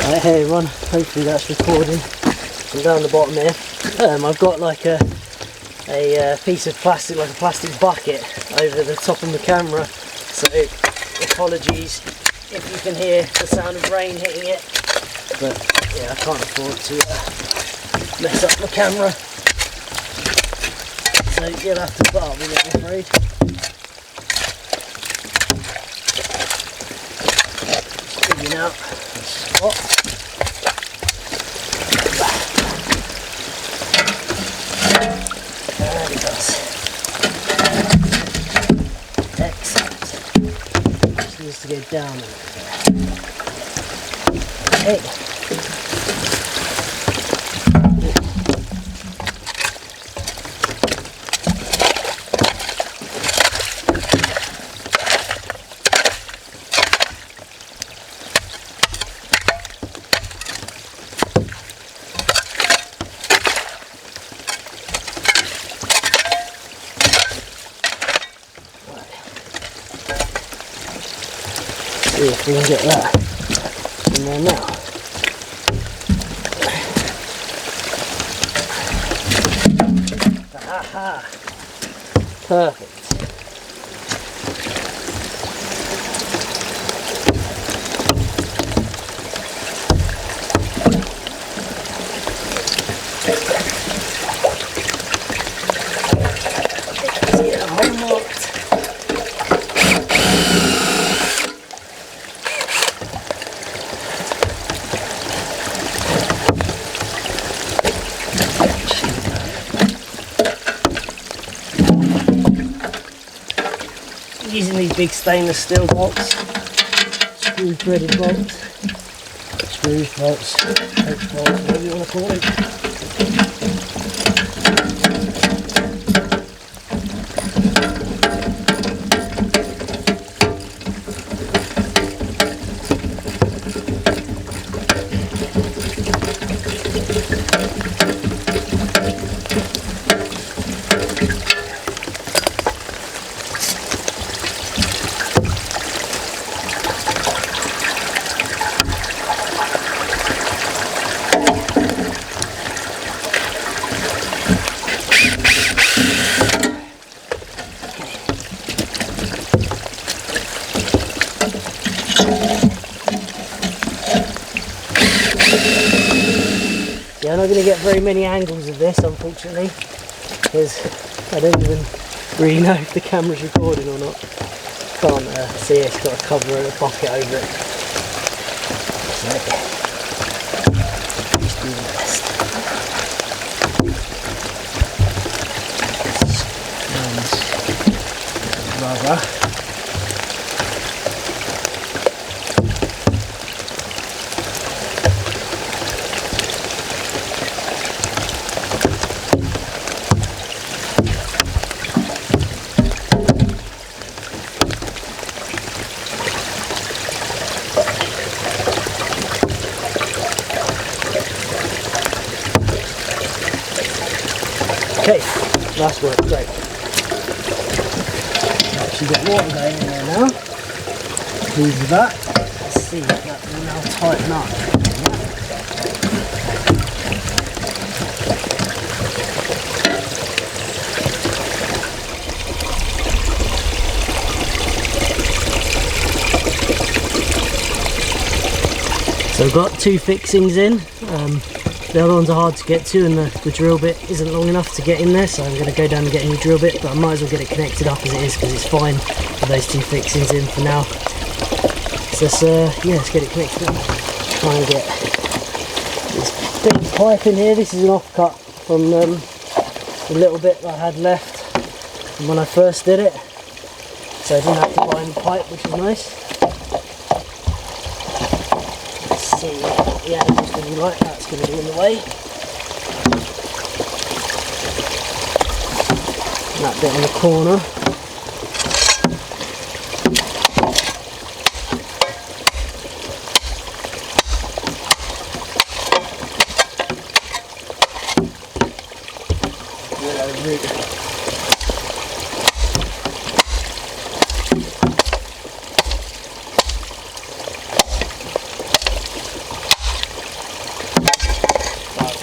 Right, hey everyone, hopefully that's recording. I'm down the bottom here. I've got like a piece of plastic, like a plastic bucket over the top of my camera, so apologies if you can hear the sound of rain hitting it, but yeah, I can't afford to mess up my camera, so you'll have to put up with it, I'm afraid. Digging out a spot. There it goes. Excellent. Just needs to go down a little bit. Okay. See if we can get that in there now. Aha! Perfect. See it hole marked. Using these big stainless steel bolts, screw threaded bolts, screws, bolts, H bolts, whatever you want to call it. Yeah, I'm not going to get very many angles of this, unfortunately, because I don't even really know if the camera's recording or not. Can't see it, it's got a cover and a bucket over it. So, just do the best. Rubber. Okay, that's worked great. Actually got water going in there now. Pleased with that. Let's see if that will now tighten up. So I've got two fixings in. The other ones are hard to get to, and the drill bit isn't long enough to get in there, so I'm going to go down and get a new drill bit, but I might as well get it connected up as it is, because it's fine with those two fixings in for now. So yeah, let's get it connected up. Try and get this big pipe in here. This is an offcut from the little bit that I had left from when I first did it, so I didn't have to buy any pipe, which is nice. Let's see what the angle's going to be like. That's going to be in the way. And that bit in the corner.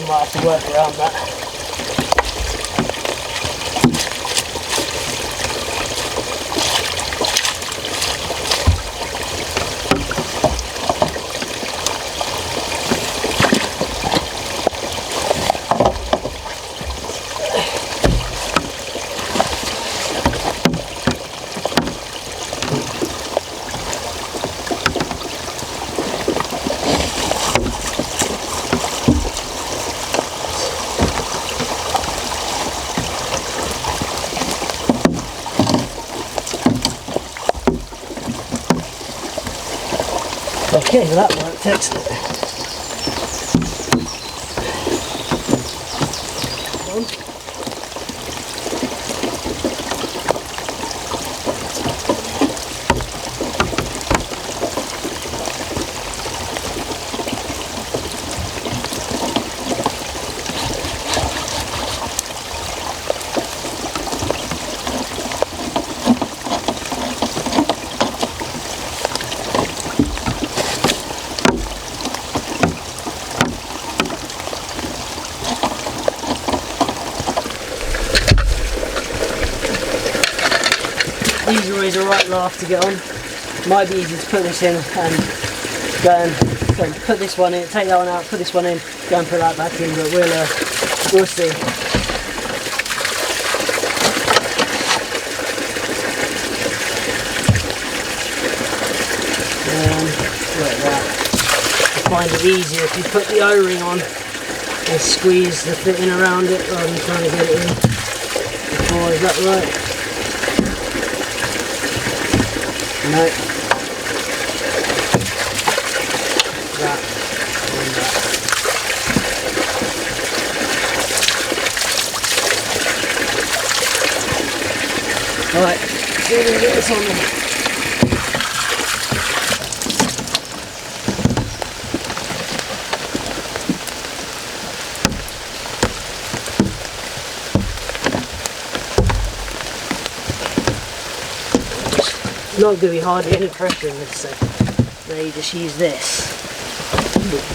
might have to work around that. Okay, well that worked excellent. These are always a right laugh to get on. Might be easy to put this in and go and put this one in, take that one out, put this one in, go and put that back in, but we'll see. Like that. I find it easier if you put the O-ring on and squeeze the fitting around it rather than trying to get it in before. Is that right? No. That and that. Alright, see if we can get this on there. Not going to be hardly any pressure in this, so now you just use this,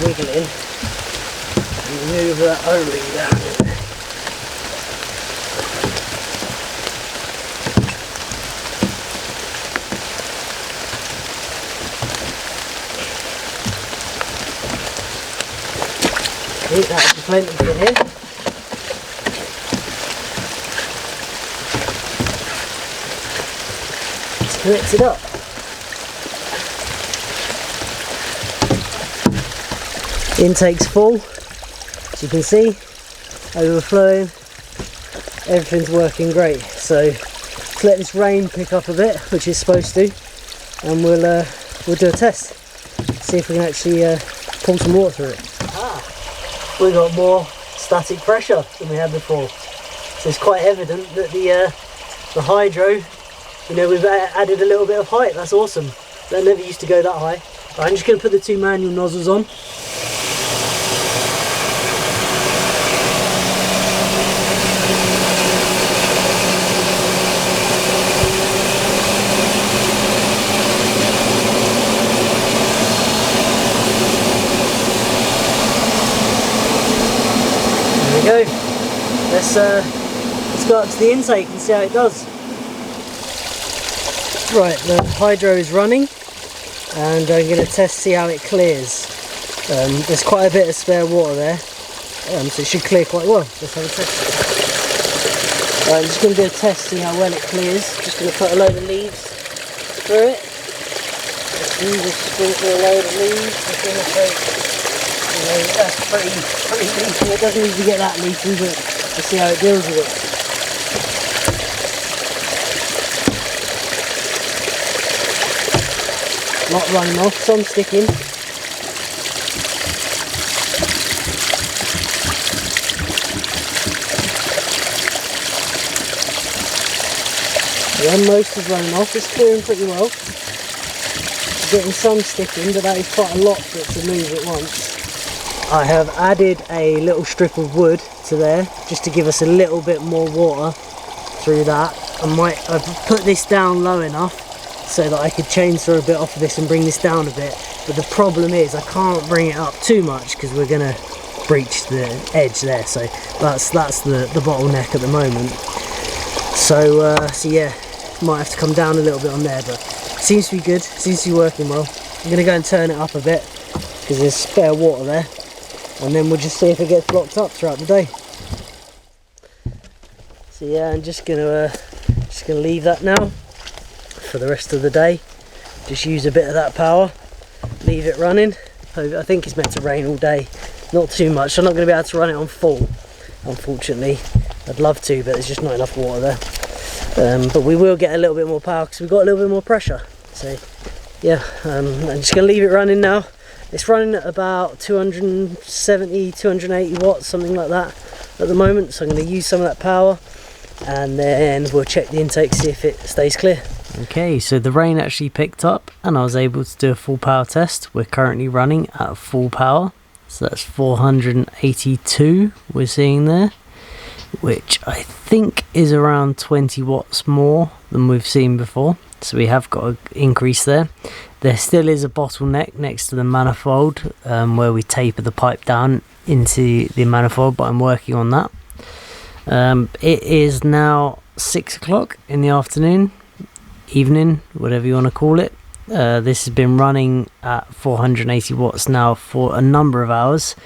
wiggle in, and move that O-ring down in there. I think that'll be plenty for here. Connect it up. Intake's full, as you can see, overflowing, everything's working great. So let's let this rain pick up a bit, which it's supposed to, and we'll do a test, see if we can actually pull some water through it. We got more static pressure than we had before, so it's quite evident that the hydro, you know, we've added a little bit of height. That's awesome. That never used to go that high. Right, I'm just going to put the two manual nozzles on. There we go. Let's go up to the intake and see how it does. Right, the hydro is running and I'm going to see how it clears. There's quite a bit of spare water there, so it should clear quite well. Let's have a test. Right, I'm just going to do a test, see how well it clears. Just going to put a load of leaves through it. Just sprinkle a load of leaves. That's pretty leafy. It doesn't usually get that leafy, but we'll see how it deals with it. Not running off, some sticking. Yeah, most is running off, it's clearing pretty well. Getting some sticking, but that is quite a lot for it to move at once. I have added a little strip of wood to there, just to give us a little bit more water through that. I've put this down low enough so that I could chainsaw a bit off of this and bring this down a bit, but the problem is I can't bring it up too much because we're gonna breached the edge there, so that's the bottleneck at the moment. So yeah, might have to come down a little bit on there, but seems to be good, seems to be working well. I'm going to go and turn it up a bit because there's spare water there, and then we'll just see if it gets blocked up throughout the day. So yeah, I'm just gonna leave that now for the rest of the day. Just use a bit of that power, leave it running. I think it's meant to rain all day, not too much, so I'm not going to be able to run it on full, unfortunately. I'd love to, but there's just not enough water there. But we will get a little bit more power because we've got a little bit more pressure. So yeah, I'm just going to leave it running now. It's running at about 270, 280 watts, something like that at the moment. So I'm going to use some of that power, and then we'll check the intake, see if it stays clear. Okay, so the rain actually picked up and I was able to do a full power test. We're currently running at full power, so that's 482 we're seeing there, which I think is around 20 watts more than we've seen before. So we have got an increase there. There still is a bottleneck next to the manifold where we taper the pipe down into the manifold, but I'm working on that. It is now 6 o'clock in the afternoon, evening, whatever you want to call it. This has been running at 480 watts now for a number of hours.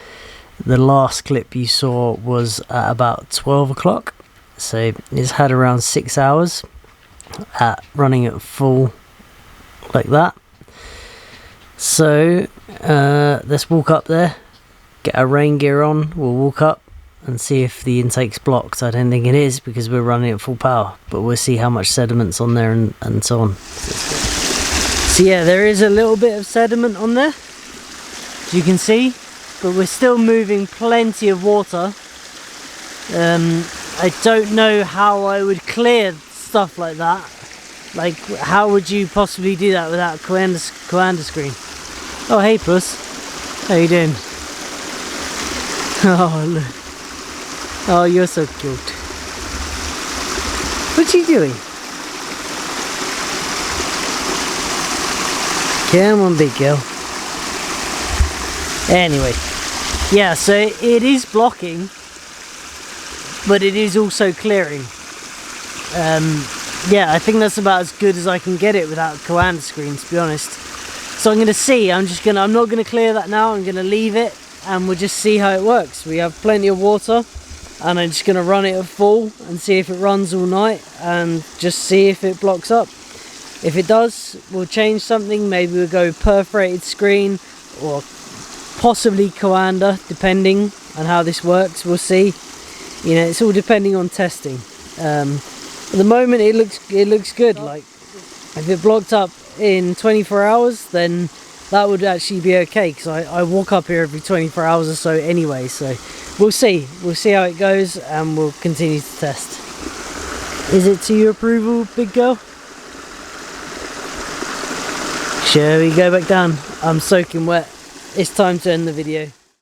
The last clip you saw was at about 12 o'clock, so it's had around 6 hours at running at full like that. So let's walk up there, get our rain gear on, we'll walk up and see if the intake's blocked. I don't think it is because we're running at full power, but we'll see how much sediment's on there and so on. So yeah, there is a little bit of sediment on there, as you can see, but we're still moving plenty of water. I don't know how I would clear stuff like that. Like, how would you possibly do that without a Coanda screen? Oh, hey puss, how you doing? Oh look. Oh, you're so cute. What's she doing? Come on, big girl. Anyway, yeah, so it is blocking, but it is also clearing. Yeah, I think that's about as good as I can get it without a Coanda screen, to be honest. So I'm going to see. I'm not going to clear that now. I'm going to leave it, and we'll just see how it works. We have plenty of water, and I'm just going to run it at full and see if it runs all night and just see if it blocks up. If it does, we'll change something. Maybe we'll go perforated screen or possibly Coanda, depending on how this works. We'll see. You know, it's all depending on testing. At the moment it looks good. Like, if it blocked up in 24 hours, then that would actually be okay, because I walk up here every 24 hours or so anyway. So we'll see how it goes, and we'll continue to test. Is it to your approval, big girl? Shall we go back down? I'm soaking wet. It's time to end the video.